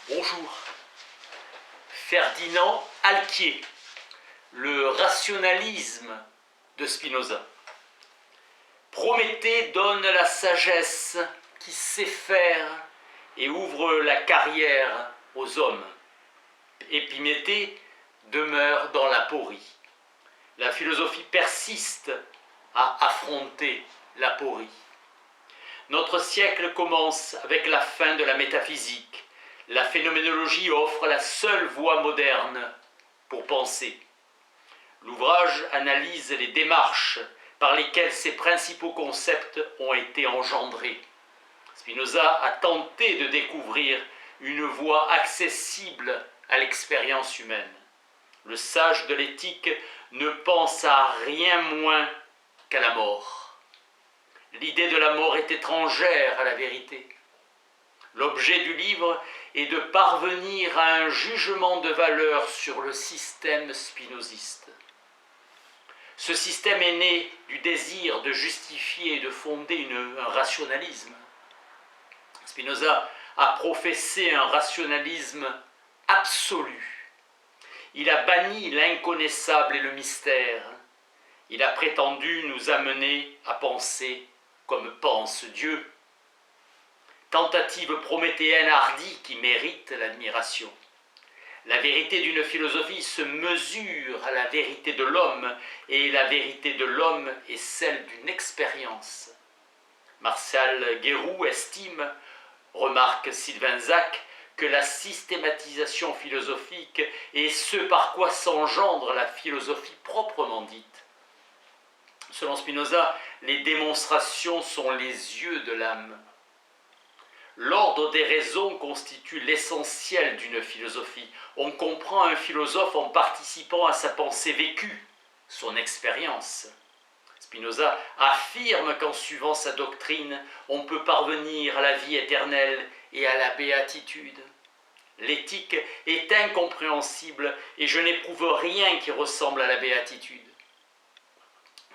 Bonjour. Ferdinand Alquier, le rationalisme de Spinoza. Prométhée donne la sagesse qui sait faire et ouvre la carrière aux hommes. Épiméthée demeure dans l'aporie. La philosophie persiste à affronter l'aporie. Notre siècle commence avec la fin de la métaphysique. La phénoménologie offre la seule voie moderne pour penser. L'ouvrage analyse les démarches par lesquelles ces principaux concepts ont été engendrés. Spinoza a tenté de découvrir une voie accessible à l'expérience humaine. Le sage de l'éthique ne pense à rien moins qu'à la mort. L'idée de la mort est étrangère à la vérité. L'objet du livre est de parvenir à un jugement de valeur sur le système spinoziste. Ce système est né du désir de justifier et de fonder un rationalisme. Spinoza a professé un rationalisme absolu. Il a banni l'inconnaissable et le mystère. Il a prétendu nous amener à penser comme pense Dieu. Tentative prométhéenne hardie qui mérite l'admiration. La vérité d'une philosophie se mesure à la vérité de l'homme, et la vérité de l'homme est celle d'une expérience. Martial Guéroux estime, remarque Sylvain Zach, que la systématisation philosophique est ce par quoi s'engendre la philosophie proprement dite. Selon Spinoza, les démonstrations sont les yeux de l'âme. L'ordre des raisons constitue l'essentiel d'une philosophie. On comprend un philosophe en participant à sa pensée vécue, son expérience. Spinoza affirme qu'en suivant sa doctrine, on peut parvenir à la vie éternelle et à la béatitude. L'éthique est incompréhensible et je n'éprouve rien qui ressemble à la béatitude.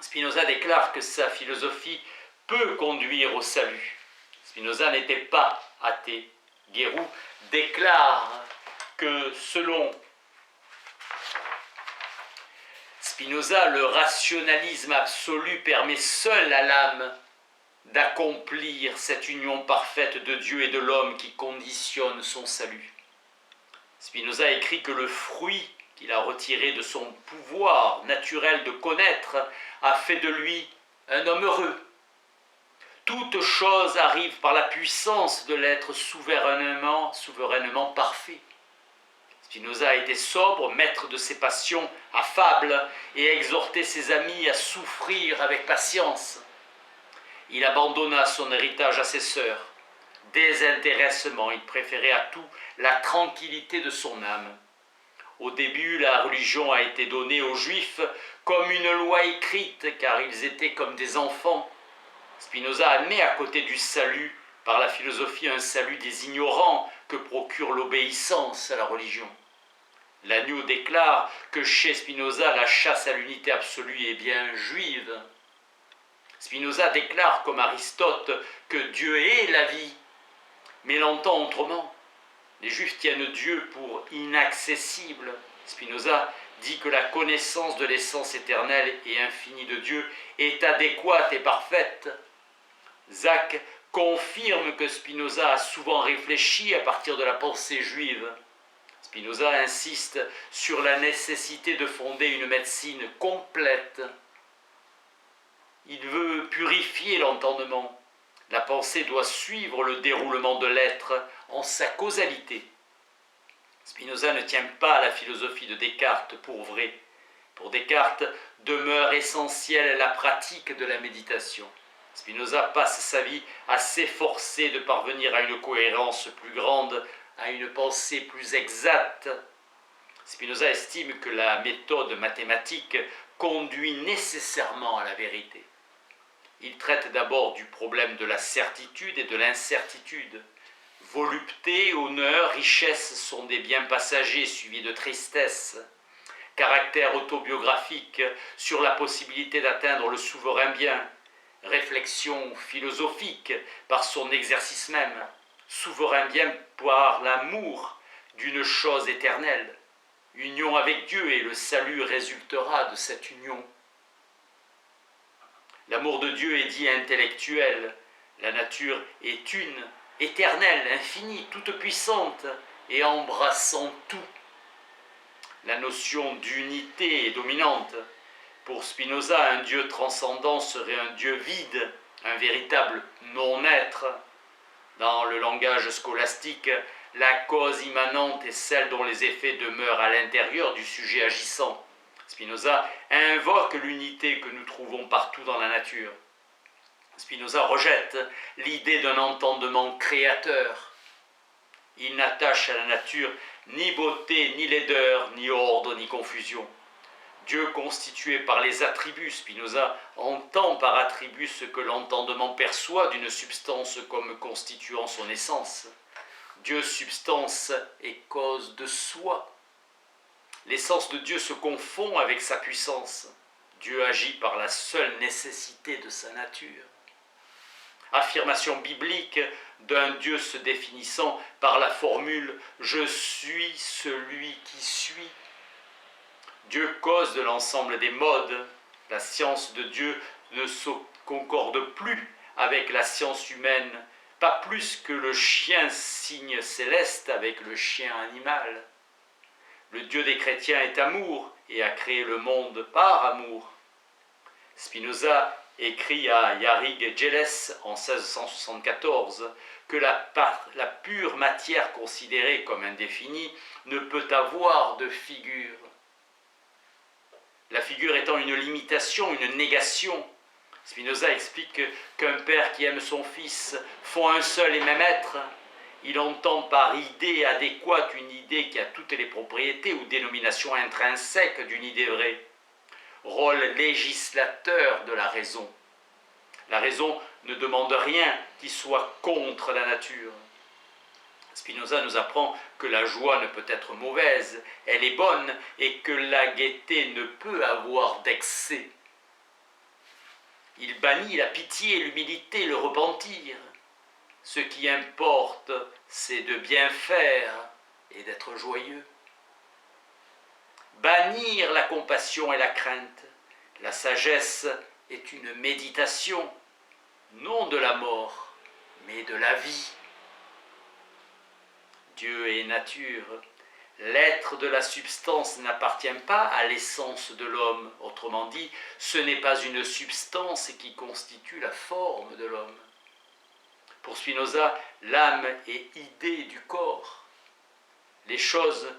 Spinoza déclare que sa philosophie peut conduire au salut. Spinoza n'était pas athée. Guéroux déclare que selon Spinoza, le rationalisme absolu permet seul à l'âme d'accomplir cette union parfaite de Dieu et de l'homme qui conditionne son salut. Spinoza écrit que le fruit qu'il a retiré de son pouvoir naturel de connaître a fait de lui un homme heureux. Toute chose arrive par la puissance de l'être souverainement parfait. Spinoza a été sobre, maître de ses passions, affable, et exhortait ses amis à souffrir avec patience. Il abandonna son héritage à ses sœurs. Désintéressement, il préférait à tout la tranquillité de son âme. Au début, la religion a été donnée aux Juifs comme une loi écrite, car ils étaient comme des enfants. Spinoza admet à côté du salut par la philosophie un salut des ignorants que procure l'obéissance à la religion. Lagneau déclare que chez Spinoza la chasse à l'unité absolue est bien juive. Spinoza déclare comme Aristote que Dieu est la vie, mais l'entend autrement. Les Juifs tiennent Dieu pour inaccessible. Spinoza dit que la connaissance de l'essence éternelle et infinie de Dieu est adéquate et parfaite. Zach confirme que Spinoza a souvent réfléchi à partir de la pensée juive. Spinoza insiste sur la nécessité de fonder une médecine complète. Il veut purifier l'entendement. La pensée doit suivre le déroulement de l'être en sa causalité. Spinoza ne tient pas à la philosophie de Descartes pour vrai. Pour Descartes, demeure essentielle la pratique de la méditation. Spinoza passe sa vie à s'efforcer de parvenir à une cohérence plus grande, à une pensée plus exacte. Spinoza estime que la méthode mathématique conduit nécessairement à la vérité. Il traite d'abord du problème de la certitude et de l'incertitude. Volupté, honneur, richesse sont des biens passagers suivis de tristesse. Caractère autobiographique sur la possibilité d'atteindre le souverain bien. réflexion philosophique par son exercice même, souverain bien par l'amour d'une chose éternelle. Union avec Dieu et le salut résultera de cette union. L'amour de Dieu est dit intellectuel, la nature est une, éternelle, infinie, toute puissante et embrassant tout. La notion d'unité est dominante. Pour Spinoza, un Dieu transcendant serait un Dieu vide, un véritable non-être. Dans le langage scolastique, la cause immanente est celle dont les effets demeurent à l'intérieur du sujet agissant. Spinoza invoque l'unité que nous trouvons partout dans la nature. Spinoza rejette l'idée d'un entendement créateur. Il n'attache à la nature ni beauté, ni laideur, ni ordre, ni confusion. Dieu constitué par les attributs, Spinoza entend par attribut ce que l'entendement perçoit d'une substance comme constituant son essence. Dieu substance et cause de soi. L'essence de Dieu se confond avec sa puissance. Dieu agit par la seule nécessité de sa nature. Affirmation biblique d'un Dieu se définissant par la formule « Je suis celui qui suis ». Dieu cause de l'ensemble des modes. La science de Dieu ne se concorde plus avec la science humaine, pas plus que le chien signe céleste avec le chien animal. Le Dieu des chrétiens est amour et a créé le monde par amour. Spinoza écrit à Yarrig Geles en 1674 que la pure matière considérée comme indéfinie ne peut avoir de figure. La figure étant une limitation, une négation. Spinoza explique qu'un père qui aime son fils font un seul et même être. Il entend par idée adéquate une idée qui a toutes les propriétés ou dénomination intrinsèque d'une idée vraie. Rôle législateur de la raison. La raison ne demande rien qui soit contre la nature. Spinoza nous apprend que la joie ne peut être mauvaise, elle est bonne et que la gaieté ne peut avoir d'excès. Il bannit la pitié, l'humilité, le repentir. Ce qui importe, c'est de bien faire et d'être joyeux. Bannir la compassion et la crainte. La sagesse est une méditation, non de la mort, mais de la vie. Dieu est nature. L'être de la substance n'appartient pas à l'essence de l'homme. Autrement dit, ce n'est pas une substance qui constitue la forme de l'homme. Pour Spinoza, l'âme est idée du corps. Les choses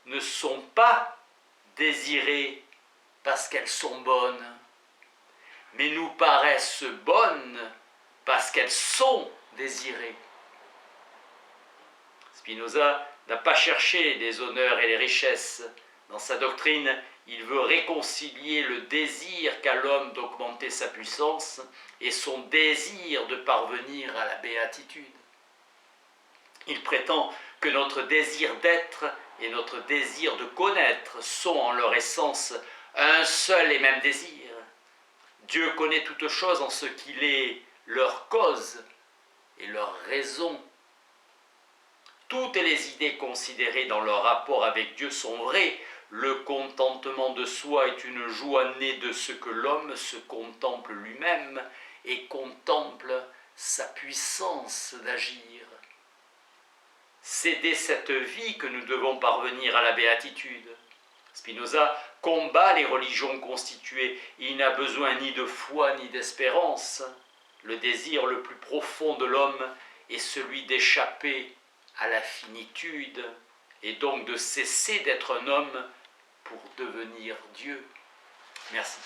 ne sont pas désirées parce qu'elles sont bonnes, mais nous paraissent bonnes parce qu'elles sont désirées. Spinoza n'a pas cherché les honneurs et les richesses. Dans sa doctrine, il veut réconcilier le désir qu'a l'homme d'augmenter sa puissance et son désir de parvenir à la béatitude. Il prétend que notre désir d'être et notre désir de connaître sont en leur essence un seul et même désir. Dieu connaît toutes choses en ce qu'il est leur cause et leur raison. Toutes les idées considérées dans leur rapport avec Dieu sont vraies. Le contentement de soi est une joie née de ce que l'homme se contemple lui-même et contemple sa puissance d'agir. C'est dès cette vie que nous devons parvenir à la béatitude. Spinoza combat les religions constituées. Il n'a besoin ni de foi ni d'espérance. Le désir le plus profond de l'homme est celui d'échapper à la finitude et donc de cesser d'être un homme pour devenir Dieu. Merci.